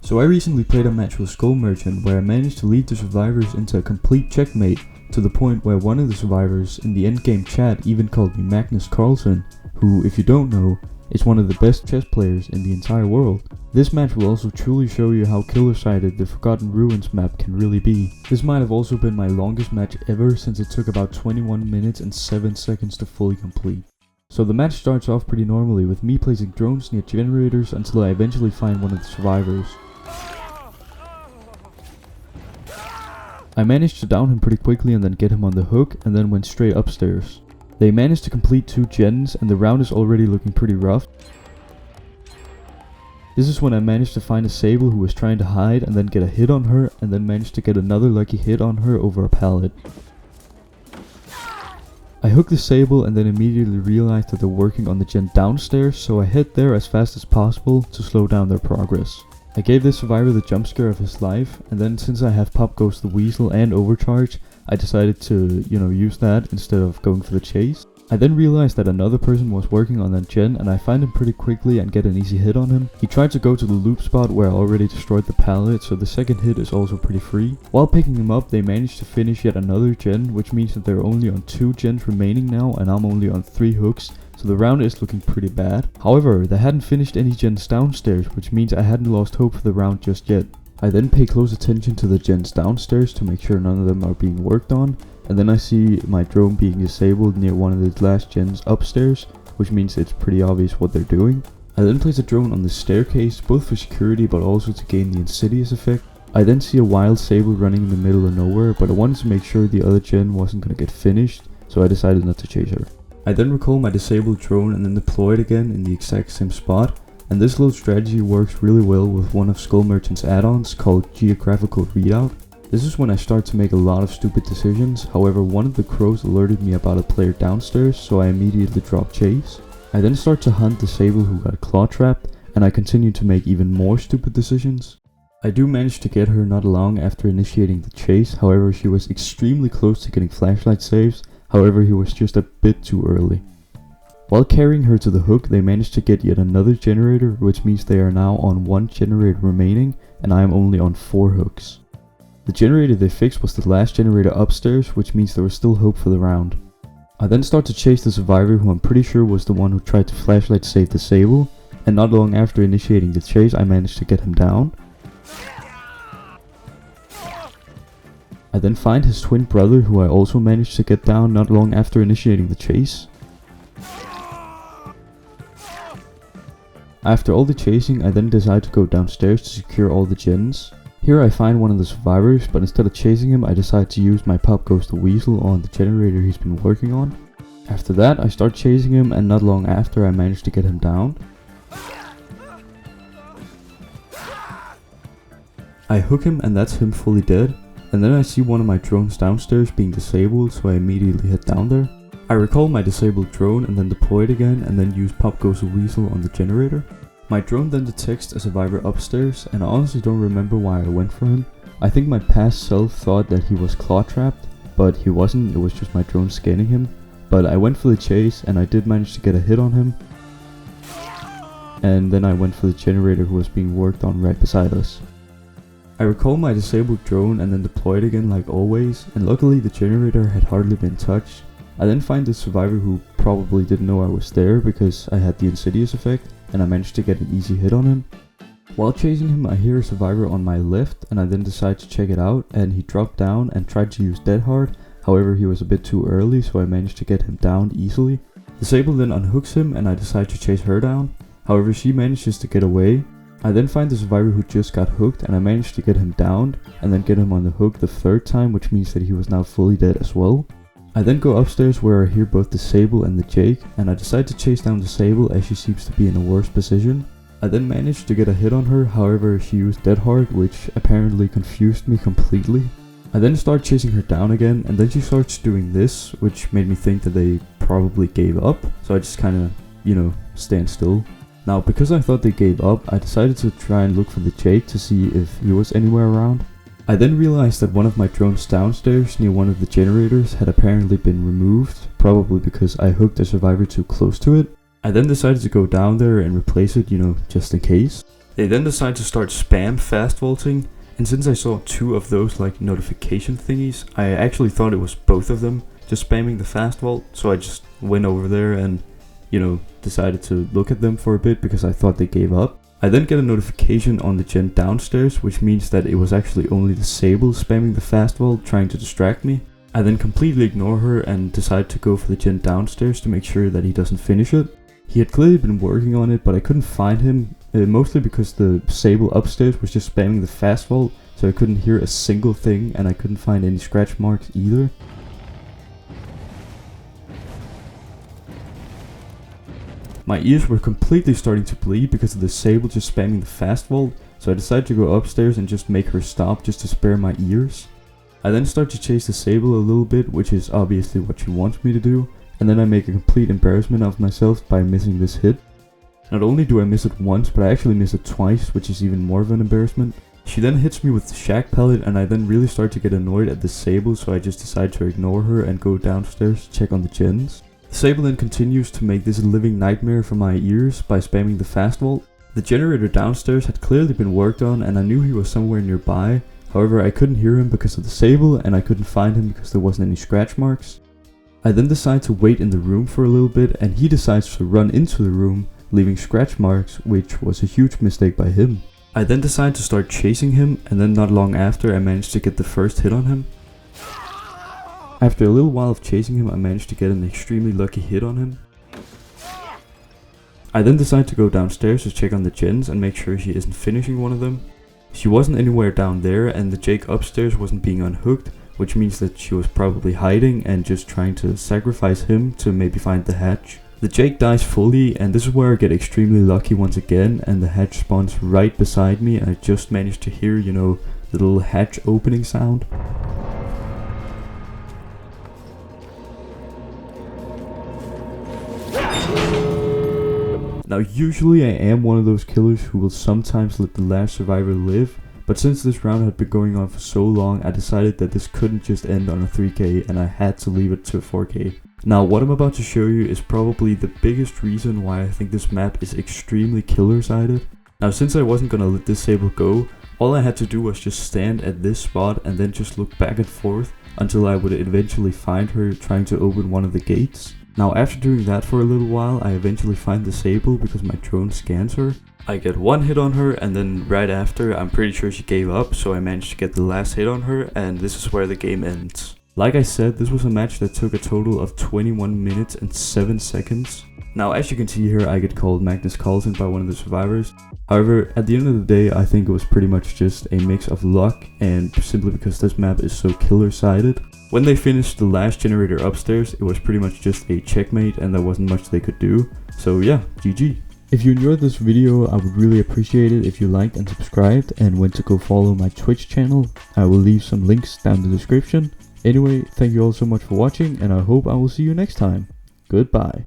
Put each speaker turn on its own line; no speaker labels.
So I recently played a match with Skull Merchant where I managed to lead the survivors into a complete checkmate, to the point where one of the survivors in the endgame chat even called me Magnus Carlsen, who, if you don't know, is one of the best chess players in the entire world. This match will also truly show you how killer-sided the Forgotten Ruins map can really be. This might have also been my longest match ever, since it took about 21 minutes and 7 seconds to fully complete. So the match starts off pretty normally, with me placing drones near generators until I eventually find one of the survivors. I managed to down him pretty quickly and then get him on the hook, and then went straight upstairs. They managed to complete 2 gens, and the round is already looking pretty rough. This is when I managed to find a Sable who was trying to hide and then get a hit on her, and then managed to get another lucky hit on her over a pallet. I hooked the Sable and then immediately realized that they're working on the gen downstairs, so I head there as fast as possible to slow down their progress. I gave this survivor the jump scare of his life, and then since I have Pop Goes the Weasel and Overcharge, I decided to, use that instead of going for the chase. I then realized that another person was working on that gen, and I find him pretty quickly and get an easy hit on him. He tried to go to the loop spot where I already destroyed the pallet, so the second hit is also pretty free. While picking him up, they managed to finish yet another gen, which means that they're only on 2 gens remaining now, and I'm only on 3 hooks. So the round is looking pretty bad. However, they hadn't finished any gens downstairs, which means I hadn't lost hope for the round just yet. I then pay close attention to the gens downstairs to make sure none of them are being worked on, and then I see my drone being disabled near one of the last gens upstairs, which means it's pretty obvious what they're doing. I then place a drone on the staircase, both for security but also to gain the insidious effect. I then see a wild Sable running in the middle of nowhere, but I wanted to make sure the other gen wasn't gonna get finished, so I decided not to chase her. I then recall my disabled drone and then deploy it again in the exact same spot, and this little strategy works really well with one of Skull Merchant's add-ons called Geographical Readout. This is when I start to make a lot of stupid decisions. However, one of the crows alerted me about a player downstairs, so I immediately drop chase. I then start to hunt the Sable who got claw trapped, and I continue to make even more stupid decisions. I do manage to get her not long after initiating the chase, however she was extremely close to getting flashlight saves. However, he was just a bit too early. While carrying her to the hook, they managed to get yet another generator, which means they are now on 1 generator remaining, and I am only on 4 hooks. The generator they fixed was the last generator upstairs, which means there was still hope for the round. I then start to chase the survivor, who I'm pretty sure was the one who tried to flashlight save the Sable, and not long after initiating the chase I managed to get him down. I then find his twin brother, who I also managed to get down not long after initiating the chase. After all the chasing, I then decide to go downstairs to secure all the gens. Here I find one of the survivors, but instead of chasing him I decide to use my Pop Goes the Weasel on the generator he's been working on. After that I start chasing him, and not long after I manage to get him down. I hook him, and that's him fully dead. And then I see one of my drones downstairs being disabled, so I immediately head down there. I recall my disabled drone and then deploy it again, and then use Pop Goes the Weasel on the generator. My drone then detects a survivor upstairs, and I honestly don't remember why I went for him. I think my past self thought that he was claw trapped, but he wasn't, it was just my drone scanning him. But I went for the chase, and I did manage to get a hit on him. And then I went for the generator who was being worked on right beside us. I recall my disabled drone and then deploy it again like always, and luckily the generator had hardly been touched. I then find the survivor who probably didn't know I was there because I had the insidious effect, and I managed to get an easy hit on him. While chasing him I hear a survivor on my left, and I then decide to check it out, and he dropped down and tried to use Dead Hard. However, he was a bit too early, so I managed to get him down easily. The Sable then unhooks him, and I decide to chase her down. However, she manages to get away. I then find the survivor who just got hooked, and I managed to get him downed and then get him on the hook the 3rd time, which means that he was now fully dead as well. I then go upstairs where I hear both the Sable and the Jake, and I decide to chase down the Sable as she seems to be in a worse position. I then managed to get a hit on her, however she used Dead Hard, which apparently confused me completely. I then start chasing her down again, and then she starts doing this, which made me think that they probably gave up, so I just kinda, stand still. Now, because I thought they gave up, I decided to try and look for the Jake to see if he was anywhere around. I then realized that one of my drones downstairs near one of the generators had apparently been removed, probably because I hooked a survivor too close to it. I then decided to go down there and replace it, just in case. They then decide to start spam fast vaulting, and since I saw 2 of those like notification thingies, I actually thought it was both of them just spamming the fast vault, so I just went over there and, you know, decided to look at them for a bit because I thought they gave up. I then get a notification on the gen downstairs, which means that it was actually only the Sable spamming the fast vault trying to distract me. I then completely ignore her and decide to go for the gen downstairs to make sure that he doesn't finish it. He had clearly been working on it, but I couldn't find him, mostly because the Sable upstairs was just spamming the fast vault, so I couldn't hear a single thing and I couldn't find any scratch marks either. My ears were completely starting to bleed because of the Sable just spamming the fast vault, so I decided to go upstairs and just make her stop just to spare my ears. I then start to chase the Sable a little bit, which is obviously what she wants me to do, and then I make a complete embarrassment of myself by missing this hit. Not only do I miss it once, but I actually miss it twice, which is even more of an embarrassment. She then hits me with the shack pellet, and I then really start to get annoyed at the Sable, so I just decide to ignore her and go downstairs to check on the gens. The Sable then continues to make this a living nightmare for my ears by spamming the fast vault. The generator downstairs had clearly been worked on and I knew he was somewhere nearby, however I couldn't hear him because of the Sable and I couldn't find him because there wasn't any scratch marks. I then decide to wait in the room for a little bit and he decides to run into the room, leaving scratch marks, which was a huge mistake by him. I then decide to start chasing him and then not long after I managed to get the first hit on him. After a little while of chasing him, I managed to get an extremely lucky hit on him. I then decide to go downstairs to check on the gens and make sure she isn't finishing one of them. She wasn't anywhere down there and the Jake upstairs wasn't being unhooked, which means that she was probably hiding and just trying to sacrifice him to maybe find the hatch. The Jake dies fully and this is where I get extremely lucky once again and the hatch spawns right beside me and I just managed to hear, you know, the little hatch opening sound. Now usually I am one of those killers who will sometimes let the last survivor live, but since this round had been going on for so long, I decided that this couldn't just end on a 3k and I had to leave it to 4k. Now what I'm about to show you is probably the biggest reason why I think this map is extremely killer-sided. Now since I wasn't gonna let this Sable go, all I had to do was just stand at this spot and then just look back and forth until I would eventually find her trying to open one of the gates. Now after doing that for a little while, I eventually find the Sable because my drone scans her. I get one hit on her and then right after I'm pretty sure she gave up, so I managed to get the last hit on her and this is where the game ends. Like I said, this was a match that took a total of 21 minutes and 7 seconds. Now as you can see here, I get called Magnus Carlsen by one of the survivors. However, at the end of the day, I think it was pretty much just a mix of luck and simply because this map is so killer-sided. When they finished the last generator upstairs, it was pretty much just a checkmate and there wasn't much they could do. So yeah, GG. If you enjoyed this video, I would really appreciate it if you liked and subscribed and went to go follow my Twitch channel. I will leave some links down in the description. Anyway, thank you all so much for watching and I hope I will see you next time. Goodbye.